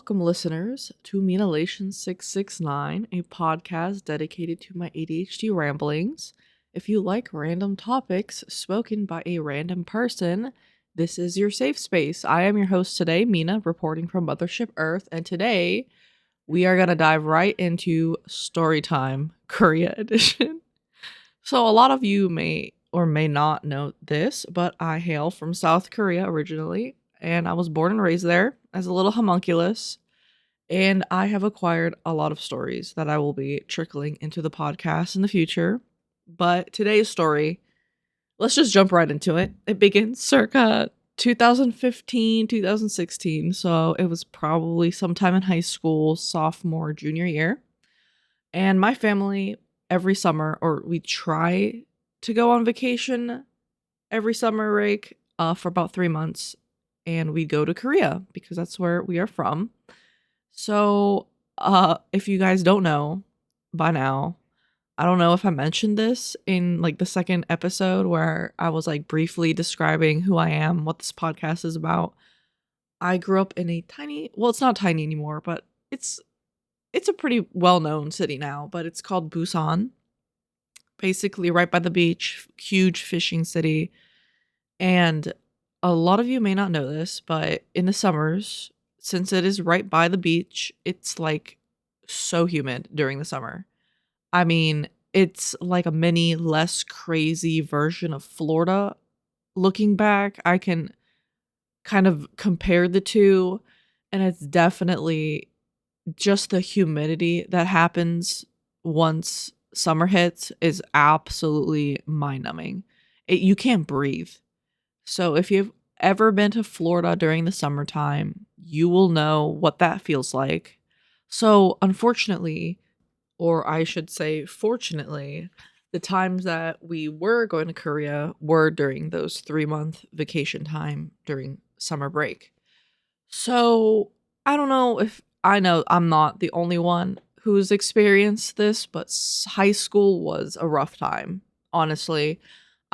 Welcome, listeners, to Menelation 669, a podcast dedicated to my ADHD ramblings. If you like random topics spoken by a random person, this is your safe space. I am your host today, Mina, reporting from Mothership Earth, and today we are going to dive right into Storytime Korea Edition. So, a lot of you may or may not know this, but I hail from South Korea originally, and I was born and raised there as a little homunculus. And I have acquired a lot of stories that I will be trickling into the podcast in the future. But today's story, let's just jump right into it. It begins circa 2015, 2016. So it was probably sometime in high school, sophomore, junior year. And my family, every summer, or we try to go on vacation every summer break for about 3 months. And we go to Korea because that's where we are from. So, if you guys don't know by now, I don't know if I mentioned this in like the second episode where I was like briefly describing who I am, what this podcast is about. I grew up in a tiny, well, it's not tiny anymore, but it's a pretty well-known city now, but it's called Busan. Basically right by the beach, huge fishing city. And a lot of you may not know this, but in the summers, since it is right by the beach, it's like so humid during the summer. I mean, it's like a mini, less crazy version of Florida. Looking back, I can kind of compare the two, and it's definitely just the humidity that happens once summer hits is absolutely mind-numbing. You can't breathe. So if you've ever been to Florida during the summertime, you will know what that feels like. So unfortunately, or I should say fortunately, the times that we were going to Korea were during those 3-month vacation time during summer break. So I don't know if I know I'm not the only one who's experienced this, but high school was a rough time, honestly.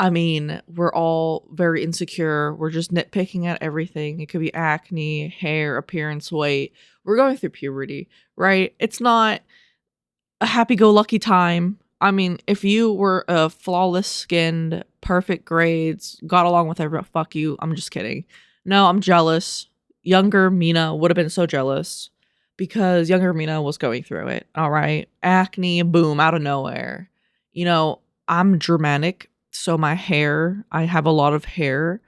I mean, we're all very insecure. We're just nitpicking at everything. It could be acne, hair, appearance, weight. We're going through puberty, right? It's not a happy-go-lucky time. I mean, if you were a flawless skinned, perfect grades, got along with everyone, fuck you. I'm just kidding. No, I'm jealous. Younger Mina would have been so jealous because younger Mina was going through it. All right. Acne, boom, out of nowhere. I'm Germanic. So my hair, I have a lot of hair,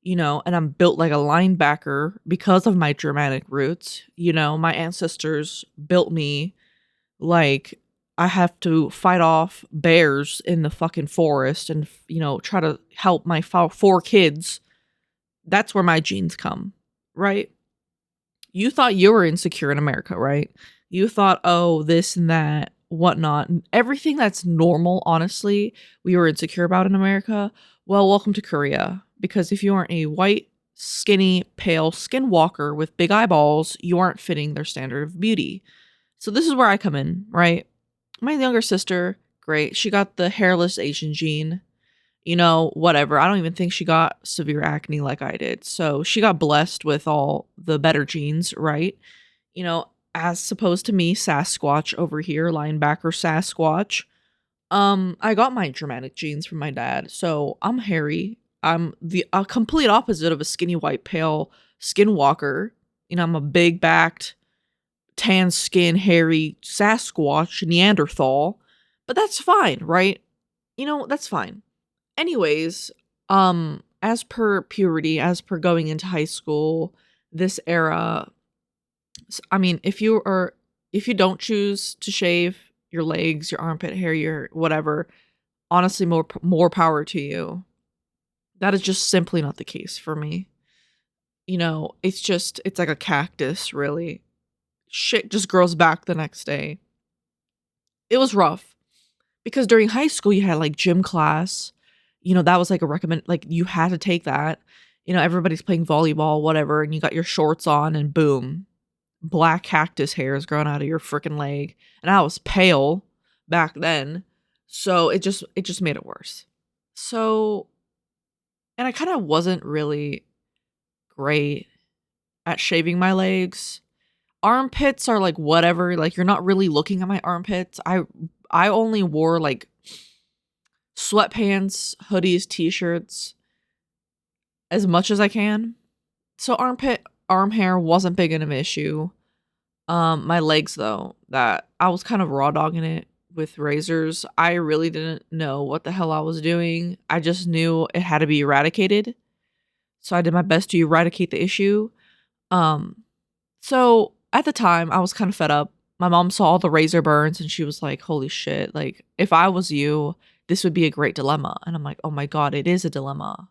and I'm built like a linebacker because of my Germanic roots. My ancestors built me like I have to fight off bears in the fucking forest and, try to help my 4 kids. That's where my genes come, right? You thought you were insecure in America, right? You thought, oh, this and that, whatnot. Everything that's normal, honestly, we were insecure about in America. Well, welcome to Korea. Because if you aren't a white, skinny, pale skinwalker with big eyeballs, you aren't fitting their standard of beauty. So this is where I come in, right? My younger sister, great. She got the hairless Asian gene. Whatever. I don't even think she got severe acne like I did. So she got blessed with all the better genes, right? As opposed to me, Sasquatch over here, linebacker Sasquatch. I got my Germanic genes from my dad, so I'm hairy. I'm the complete opposite of a skinny white pale skinwalker. I'm a big backed, tan skin, hairy Sasquatch Neanderthal, but that's fine, right? That's fine. Anyways, as per puberty, as per going into high school, this era, I mean, if you don't choose to shave your legs, your armpit hair, your whatever, honestly, more power to you. That is just simply not the case for me. It's like a cactus, really. Shit just grows back the next day. It was rough because during high school you had like gym class. That was like like you had to take that. Everybody's playing volleyball, whatever, and you got your shorts on and boom, black cactus hair is growing out of your freaking leg. And I was pale back then. So it just made it worse. So, and I kind of wasn't really great at shaving my legs. Armpits are like whatever. Like you're not really looking at my armpits. I only wore like sweatpants, hoodies, t-shirts as much as I can. So arm hair wasn't big of an issue. My legs though, that I was kind of raw dogging it with razors. I really didn't know what the hell I was doing. I just knew it had to be eradicated. So I did my best to eradicate the issue. Um, so at the time I was kind of fed up. My mom saw all the razor burns and she was like, "Holy shit, like if I was you, this would be a great dilemma." And I'm like, "Oh my god, it is a dilemma."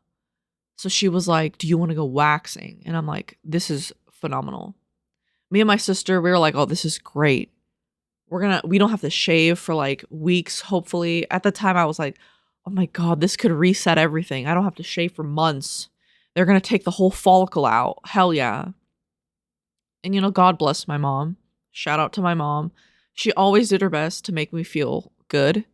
So she was like, "Do you want to go waxing?" And I'm like, "This is phenomenal." Me and my sister, we were like, "Oh, this is great. We don't have to shave for like weeks, hopefully." At the time, I was like, "Oh my God, this could reset everything. I don't have to shave for months. They're going to take the whole follicle out. Hell yeah." And God bless my mom. Shout out to my mom. She always did her best to make me feel good.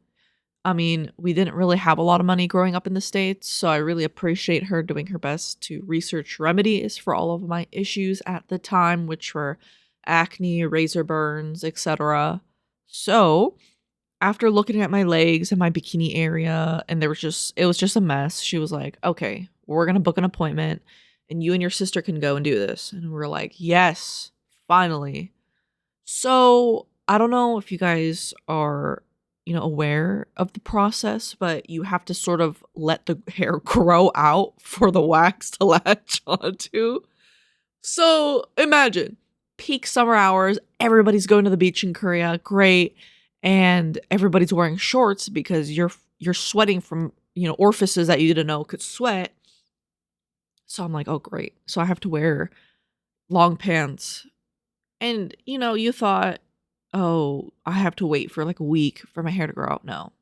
I mean, we didn't really have a lot of money growing up in the States, so I really appreciate her doing her best to research remedies for all of my issues at the time, which were acne, razor burns, etc. So, after looking at my legs and my bikini area, and it was just a mess, she was like, "Okay, we're gonna book an appointment, and you and your sister can go and do this." And we're like, "Yes, finally." So, I don't know if you guys are, aware of the process, but you have to sort of let the hair grow out for the wax to latch onto. So, imagine peak summer hours, everybody's going to the beach in Korea, great, and everybody's wearing shorts because you're sweating from, orifices that you didn't know could sweat. So I'm like, "Oh, great." So I have to wear long pants. And, you thought, "Oh, I have to wait for like a week for my hair to grow out." No.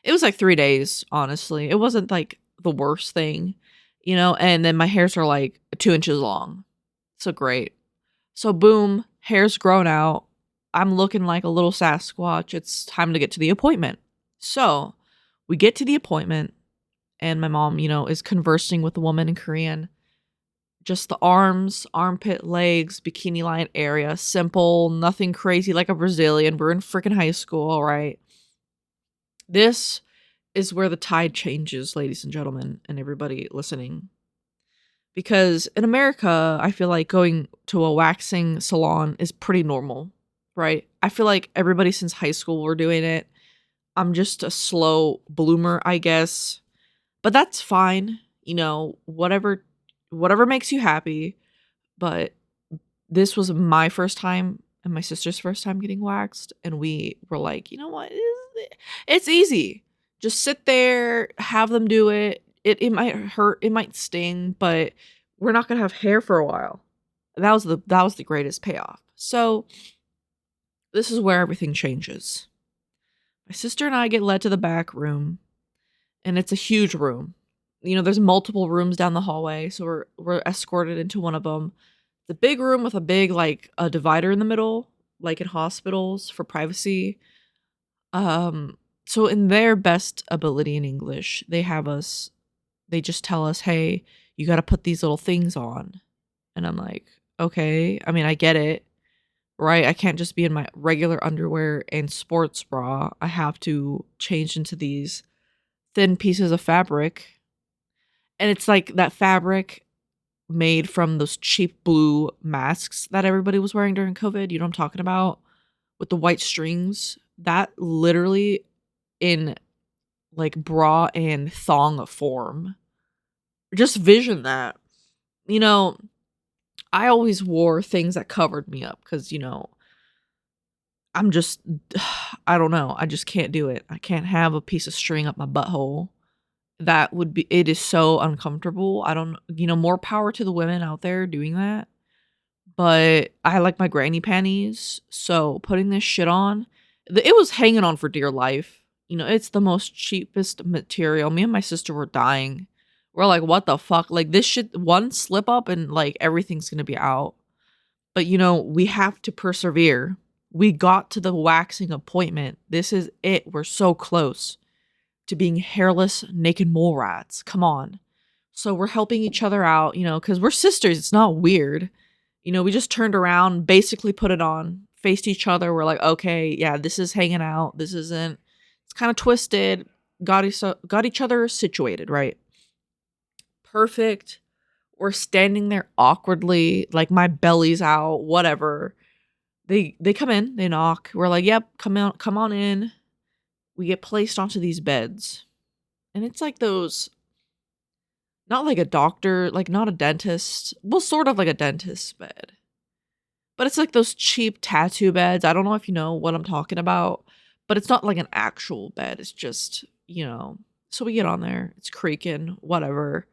It was like 3 days, honestly. It wasn't like the worst thing, and then my hairs are like 2 inches long. So great. So boom, hair's grown out. I'm looking like a little Sasquatch. It's time to get to the appointment. So we get to the appointment, and my mom, is conversing with the woman in Korean. Just the arms, armpit, legs, bikini line area. Simple, nothing crazy like a Brazilian. We're in freaking high school, all right? This is where the tide changes, ladies and gentlemen, and everybody listening. Because in America, I feel like going to a waxing salon is pretty normal, right? I feel like everybody since high school were doing it. I'm just a slow bloomer, I guess. But that's fine. Whatever makes you happy. But this was my first time and my sister's first time getting waxed, and we were like, "You know what? It's easy. Just sit there, have them do it. It might hurt, it might sting, but we're not gonna have hair for a while." That was the greatest payoff. So this is where everything changes. My sister and I get led to the back room, and it's a huge room. There's multiple rooms down the hallway, so we're escorted into one of them. The big room with a big like a divider in the middle, like in hospitals for privacy. So in their best ability in English, they just tell us, "Hey, you got to put these little things on." And I'm like, "Okay, I mean, I get it, right? I can't just be in my regular underwear and sports bra. I have to change into these thin pieces of fabric." And it's like that fabric made from those cheap blue masks that everybody was wearing during COVID. You know what I'm talking about? With the white strings. That literally in like bra and thong form. Just vision that. You know, I always wore things that covered me up because, I'm just, I don't know. I just can't do it. I can't have a piece of string up my butthole. It is so uncomfortable. I don't, more power to the women out there doing that. But I like my granny panties. So putting this shit on, it was hanging on for dear life. It's the most cheapest material. Me and my sister were dying. We're like, "What the fuck?" Like this shit, one slip up and like everything's gonna be out. But we have to persevere. We got to the waxing appointment. This is it. We're so close to being hairless, naked mole rats. Come on. So we're helping each other out, because we're sisters. It's not weird. We just turned around, basically put it on, faced each other. We're like, okay, yeah, this is hanging out. This isn't, it's kind of twisted. Got each other situated, right? Perfect. We're standing there awkwardly, like my belly's out, whatever. They come in, they knock. We're like, yep, come on in. We get placed onto these beds. And it's like those, not like a doctor, like not a dentist. Well, sort of like a dentist bed. But it's like those cheap tattoo beds. I don't know if you know what I'm talking about, but it's not like an actual bed. It's just. So we get on there. It's creaking, whatever.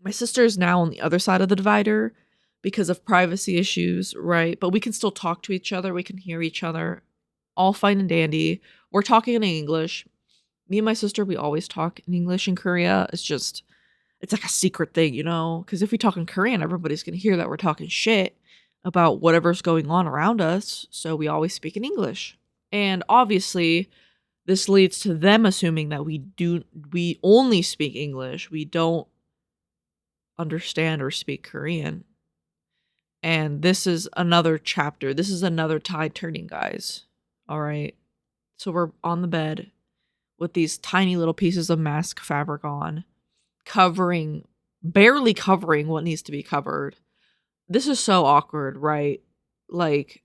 My sister is now on the other side of the divider because of privacy issues, right? But we can still talk to each other. We can hear each other. All fine and dandy. We're talking in English. Me and my sister, we always talk in English in Korea. It's like a secret thing, Because if we talk in Korean, everybody's going to hear that we're talking shit about whatever's going on around us. So we always speak in English. And obviously, this leads to them assuming that we only speak English. We don't understand or speak Korean. And this is another chapter. This is another tide turning, guys. All right. So we're on the bed with these tiny little pieces of mask fabric on, barely covering what needs to be covered. This is so awkward, right? Like,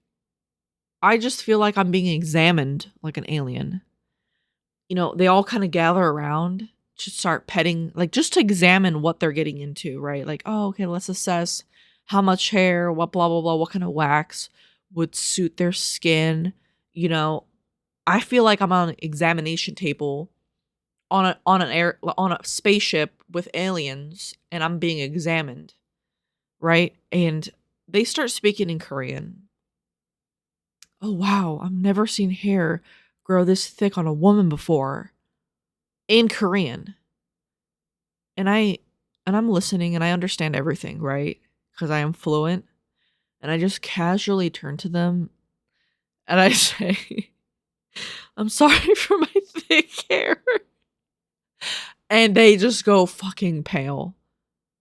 I just feel like I'm being examined like an alien. They all kind of gather around to start petting, like just to examine what they're getting into, right? Like, oh, okay, let's assess how much hair, what blah, blah, blah, what kind of wax would suit their skin. I feel like I'm on an examination table on a spaceship with aliens and I'm being examined, right? And they start speaking in Korean. Oh wow, I've never seen hair grow this thick on a woman before. In Korean. And I'm listening and I understand everything, right? Because I am fluent. And I just casually turn to them and I say, I'm sorry for my thick hair. And they just go fucking pale.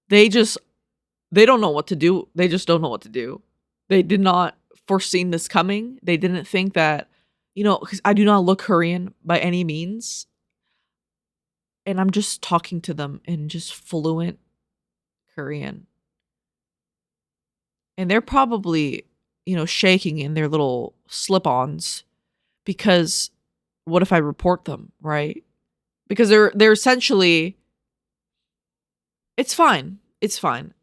They don't know what to do. They just don't know what to do. They did not foreseen this coming. They didn't think that, because I do not look Korean by any means. And I'm just talking to them in just fluent Korean. And they're probably, shaking in their little slip-ons because what if I report them, right? Because they're essentially, it's fine. It's fine.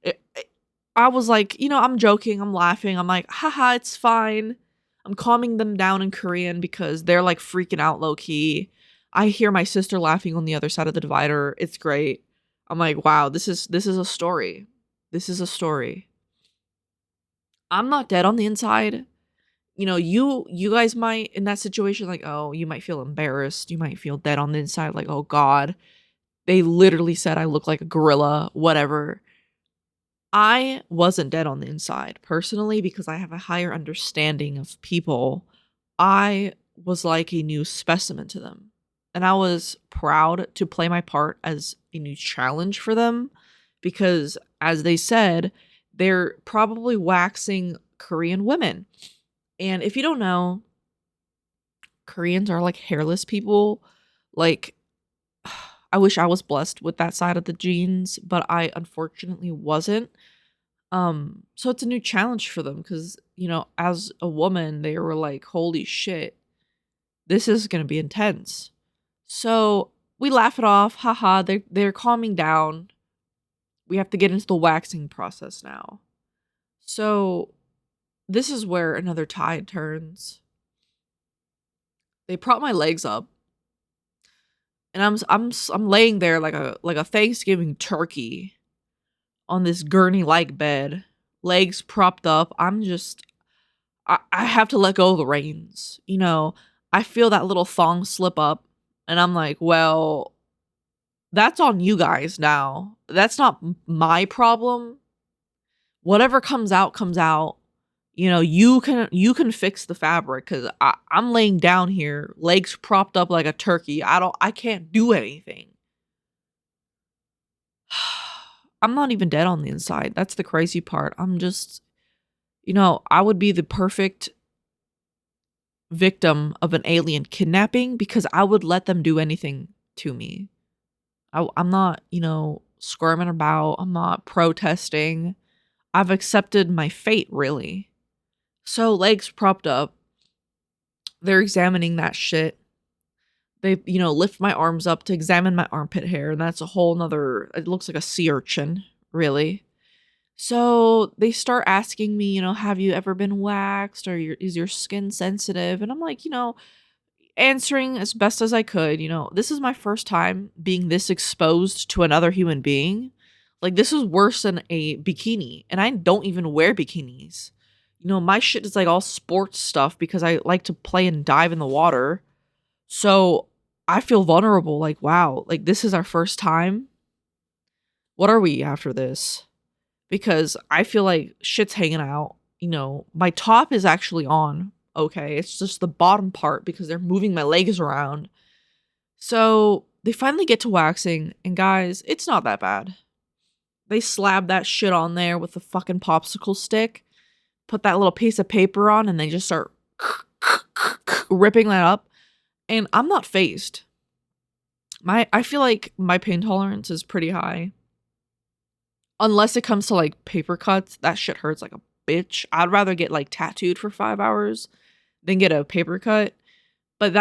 I was like, I'm joking, I'm laughing. I'm like, haha, it's fine. I'm calming them down in Korean because they're like freaking out low key. I hear my sister laughing on the other side of the divider. It's great. I'm like, wow, this is a story. This is a story. I'm not dead on the inside. You guys might in that situation, like, oh, you might feel embarrassed. You might feel dead on the inside, like, oh God, they literally said I look like a gorilla, whatever. I wasn't dead on the inside personally because I have a higher understanding of people. I was like a new specimen to them. And I was proud to play my part as a new challenge for them because, as they said, they're probably waxing Korean women. And if you don't know, Koreans are like hairless people. Like, I wish I was blessed with that side of the genes, but I unfortunately wasn't. So it's a new challenge for them because, as a woman, they were like, holy shit, this is going to be intense. So we laugh it off. Haha, they're calming down. We have to get into the waxing process now. So this is where another tide turns. They prop my legs up. And I'm laying there like a Thanksgiving turkey on this gurney-like bed, legs propped up. I have to let go of the reins. I feel that little thong slip up and I'm like, well, that's on you guys now. That's not my problem. Whatever comes out comes out. You can fix the fabric because I'm laying down here, legs propped up like a turkey. I can't do anything. I'm not even dead on the inside. That's the crazy part. I'm just I would be the perfect victim of an alien kidnapping because I would let them do anything to me. I'm not, squirming about. I'm not protesting. I've accepted my fate, really. So, legs propped up. They're examining that shit. They, lift my arms up to examine my armpit hair, and that's a whole nother, it looks like a sea urchin, really. So they start asking me, have you ever been waxed, or is your skin sensitive? And I'm like, answering as best as I could. This is my first time being this exposed to another human being. Like, this is worse than a bikini, and I don't even wear bikinis. My shit is like all sports stuff because I like to play and dive in the water. So I feel vulnerable. Like, wow, like this is our first time. What are we after this? Because I feel like shit's hanging out. My top is actually on. Okay. It's just the bottom part because they're moving my legs around. So they finally get to waxing, and guys, it's not that bad. They slab that shit on there with a fucking popsicle stick, put that little piece of paper on, and they just start ripping that up. And I'm not phased. I feel like my pain tolerance is pretty high. Unless it comes to like paper cuts, that shit hurts like a bitch. I'd rather get like tattooed for 5 hours than get a paper cut. But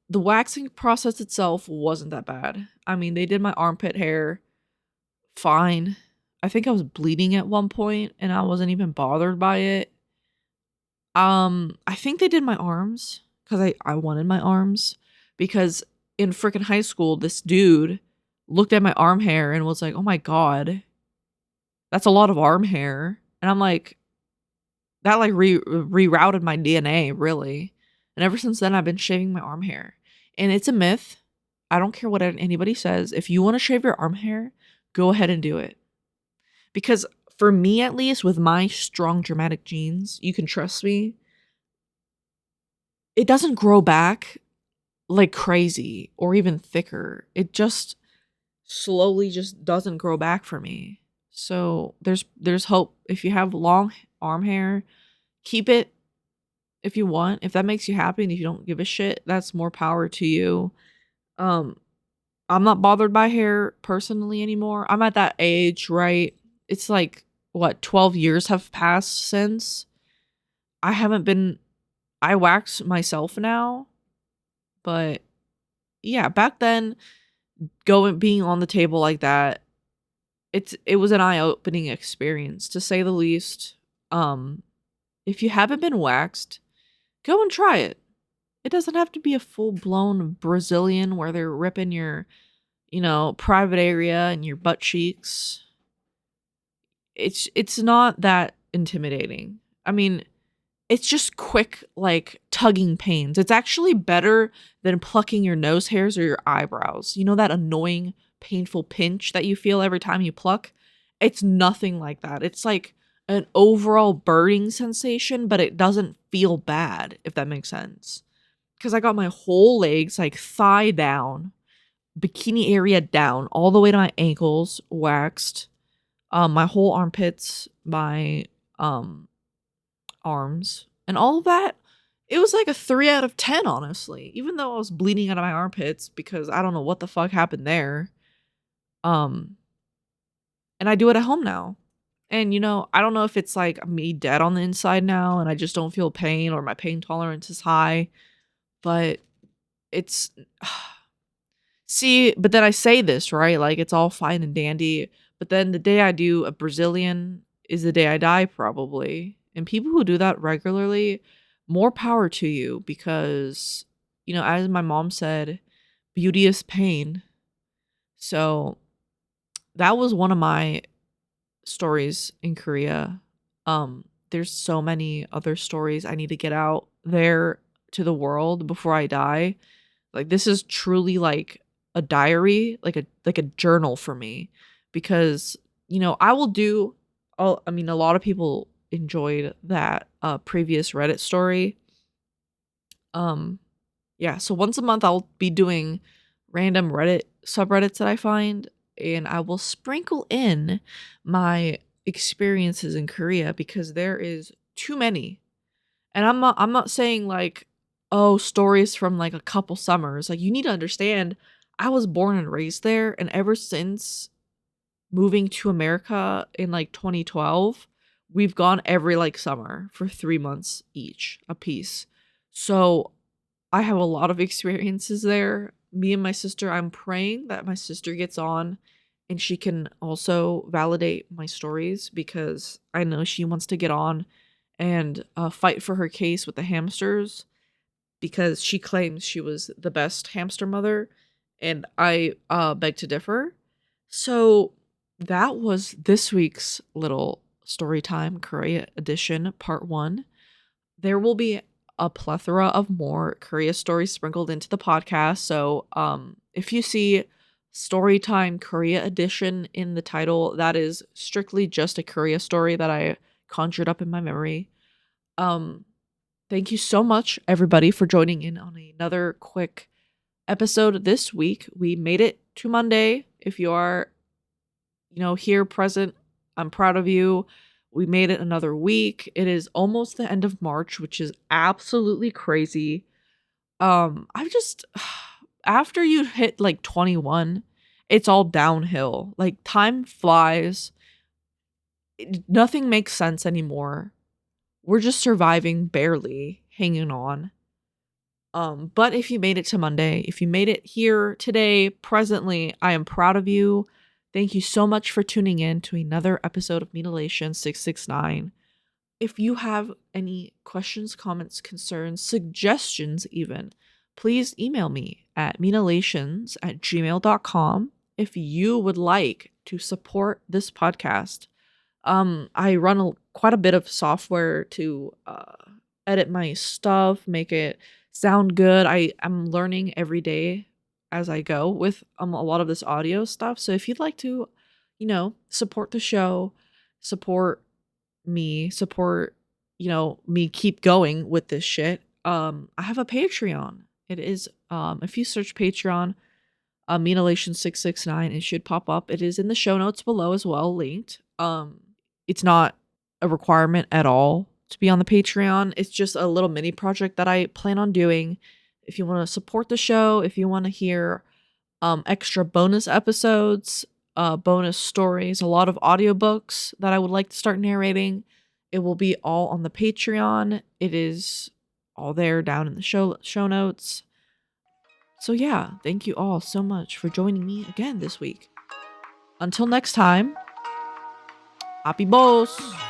the waxing process itself wasn't that bad. I mean, they did my armpit hair fine. I think I was bleeding at one point and I wasn't even bothered by it. I think they did my arms because I wanted my arms, because in freaking high school, this dude looked at my arm hair and was like, "Oh my God, that's a lot of arm hair." And I'm like, that like rerouted my DNA, really. And ever since then, I've been shaving my arm hair. And it's a myth. I don't care what anybody says. If you want to shave your arm hair, go ahead and do it. Because for me, at least, with my strong dramatic genes, you can trust me, it doesn't grow back like crazy or even thicker. It just slowly just doesn't grow back for me. So there's hope. If you have long arm hair, keep it if you want. If that makes you happy and if you don't give a shit, that's more power to you. I'm not bothered by hair personally anymore. I'm at that age, right? It's like, what, 12 years have passed since. I wax myself now, but yeah, back then, being on the table like that, it was an eye-opening experience, to say the least. If you haven't been waxed, go and try it. It doesn't have to be a full-blown Brazilian where they're ripping your, private area and your butt cheeks. It's not that intimidating. I mean, it's just quick, like, tugging pains. It's actually better than plucking your nose hairs or your eyebrows. You know that annoying, painful pinch that you feel every time you pluck? It's nothing like that. It's like an overall burning sensation, but it doesn't feel bad, if that makes sense. Because I got my whole legs, like thigh down, bikini area down, all the way to my ankles waxed. My whole armpits, my arms, and all of that. It was like a 3 out of 10, honestly. Even though I was bleeding out of my armpits because I don't know what the fuck happened there. And I do it at home now. And I don't know if it's like me dead on the inside now and I just don't feel pain, or my pain tolerance is high, but it's see, but then I say this, right? Like, it's all fine and dandy, but then the day I do a Brazilian is the day I die, probably. And people who do that regularly, more power to you, because, as my mom said, beauty is pain. So that was one of my stories in Korea. There's so many other stories I need to get out there to the world before I die. Like, this is truly like a diary, like a journal for me, because I will do. I mean, a lot of people enjoyed that previous Reddit story. Yeah, so once a month I'll be doing random Reddit subreddits that I find, and I will sprinkle in my experiences in Korea, because there is too many. And I'm not saying like, oh, stories from like a couple summers. Like, you need to understand, I was born and raised there, and ever since moving to America in like 2012, we've gone every like summer for 3 months each a piece. So I have a lot of experiences there. Me and my sister, I'm praying that my sister gets on and she can also validate my stories, because I know she wants to get on and fight for her case with the hamsters, because she claims she was the best hamster mother, and I beg to differ. So that was this week's little story time Korea edition part 1. There will be a plethora of more Korea stories sprinkled into the podcast. So if you see Storytime Korea edition in the title, that is strictly just a Korea story that I conjured up in my memory. Um Thank you so much, everybody, for joining in on another quick episode this week. We made it to Monday. If you are, here present, I'm proud of you. We made it another week. It is almost the end of March, which is absolutely crazy. I've just after you hit like 21, it's all downhill. Like, time flies. Nothing makes sense anymore. We're just surviving, barely hanging on. But if you made it to Monday, if you made it here today, presently, I am proud of you. Thank you so much for tuning in to another episode of Mutilation 669. If you have any questions, comments, concerns, suggestions even, please email me at mutilations@gmail.com if you would like to support this podcast. I run quite a bit of software to edit my stuff, make it sound good. I'm learning every day as I go with a lot of this audio stuff. So if you'd like to, support the show, support me, support, me keep going with this shit, I have a Patreon. It is if you search Patreon, Mutilation 669, it should pop up. It is in the show notes below as well, linked. It's not a requirement at all to be on the Patreon. It's just a little mini project that I plan on doing. If you want to support the show, if you want to hear extra bonus episodes, bonus stories, a lot of audiobooks that I would like to start narrating, it will be all on the Patreon. It is all there down in the show notes. So yeah, thank you all so much for joining me again this week. Until next time, happy boss!